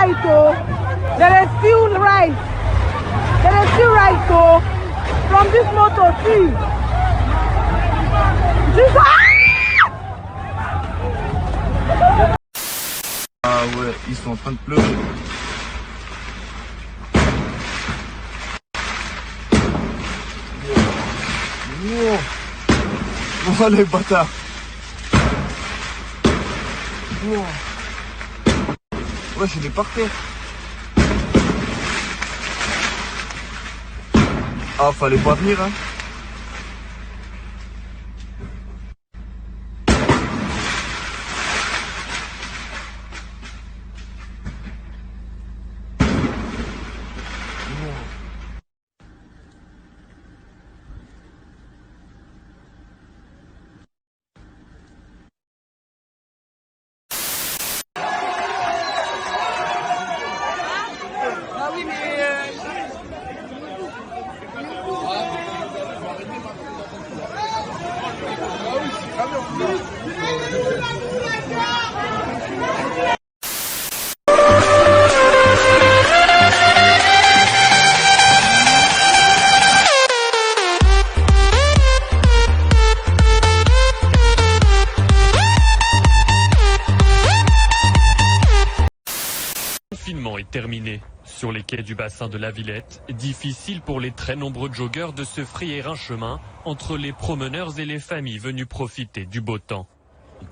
right, oh. There is still right. There is still right, oh. From this motor, see. Jesus! Ah ouais, ils sont en train de pleurer. Wow. Oh les bâtards. Wow. Ouais, je l'ai par terre. Ah, fallait pas venir, hein. Le confinement est terminé. Sur les quais du bassin de la Villette, difficile pour les très nombreux joggeurs de se frayer un chemin entre les promeneurs et les familles venues profiter du beau temps.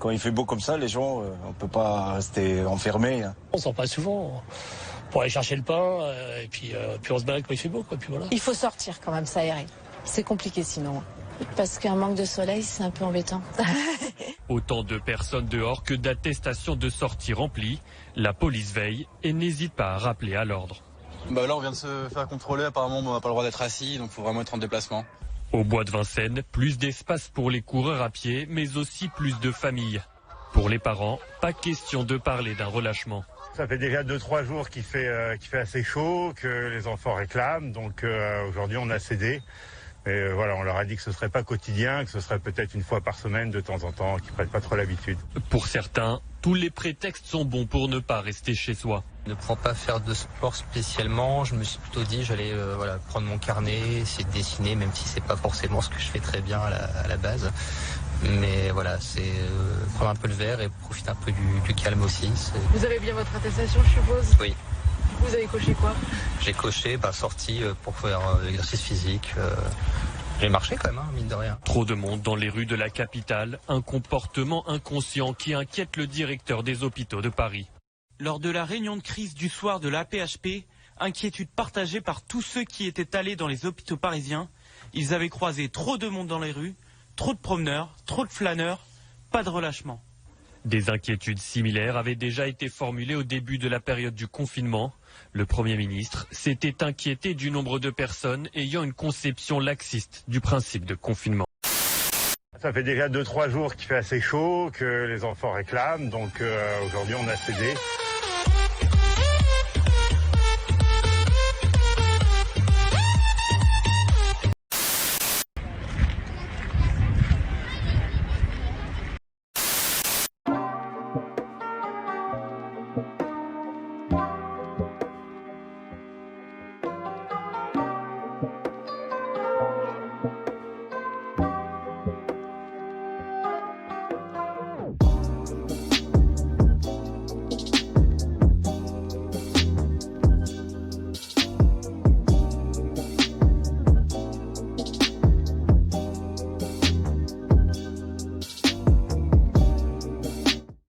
Quand il fait beau comme ça, les gens, on peut pas rester enfermés. On sort pas souvent pour aller chercher le pain et puis on se balade quand il fait beau, quoi. Puis voilà. Il faut sortir quand même, s'aérer. C'est compliqué sinon. Parce qu'un manque de soleil, c'est un peu embêtant. Autant de personnes dehors que d'attestations de sortie remplies. La police veille et n'hésite pas à rappeler à l'ordre. Bah là, on vient de se faire contrôler. Apparemment, on n'a pas le droit d'être assis, donc il faut vraiment être en déplacement. Au bois de Vincennes, plus d'espace pour les coureurs à pied, mais aussi plus de familles. Pour les parents, pas question de parler d'un relâchement. Ça fait déjà 2-3 jours qu'il fait assez chaud, que les enfants réclament, donc aujourd'hui on a cédé. Mais voilà, on leur a dit que ce serait pas quotidien, que ce serait peut-être une fois par semaine de temps en temps, qu'ils prennent pas trop l'habitude. Pour certains, tous les prétextes sont bons pour ne pas rester chez soi. Ne prends pas faire de sport spécialement. Je me suis plutôt dit j'allais prendre mon carnet, essayer de dessiner, même si c'est pas forcément ce que je fais très bien à la base. Mais voilà, c'est prendre un peu le verre et profiter un peu du calme aussi. Vous avez bien votre attestation, je suppose? Oui. Vous avez coché quoi? J'ai coché sortie pour faire l'exercice physique. J'ai marché quand même, hein, mine de rien. Trop de monde dans les rues de la capitale, un comportement inconscient qui inquiète le directeur des hôpitaux de Paris. Lors de la réunion de crise du soir de l'AP-HP, inquiétude partagée par tous ceux qui étaient allés dans les hôpitaux parisiens. Ils avaient croisé trop de monde dans les rues, trop de promeneurs, trop de flâneurs, pas de relâchement. Des inquiétudes similaires avaient déjà été formulées au début de la période du confinement. Le Premier ministre s'était inquiété du nombre de personnes ayant une conception laxiste du principe de confinement. Ça fait déjà 2-3 jours qu'il fait assez chaud, que les enfants réclament, donc aujourd'hui on a cédé.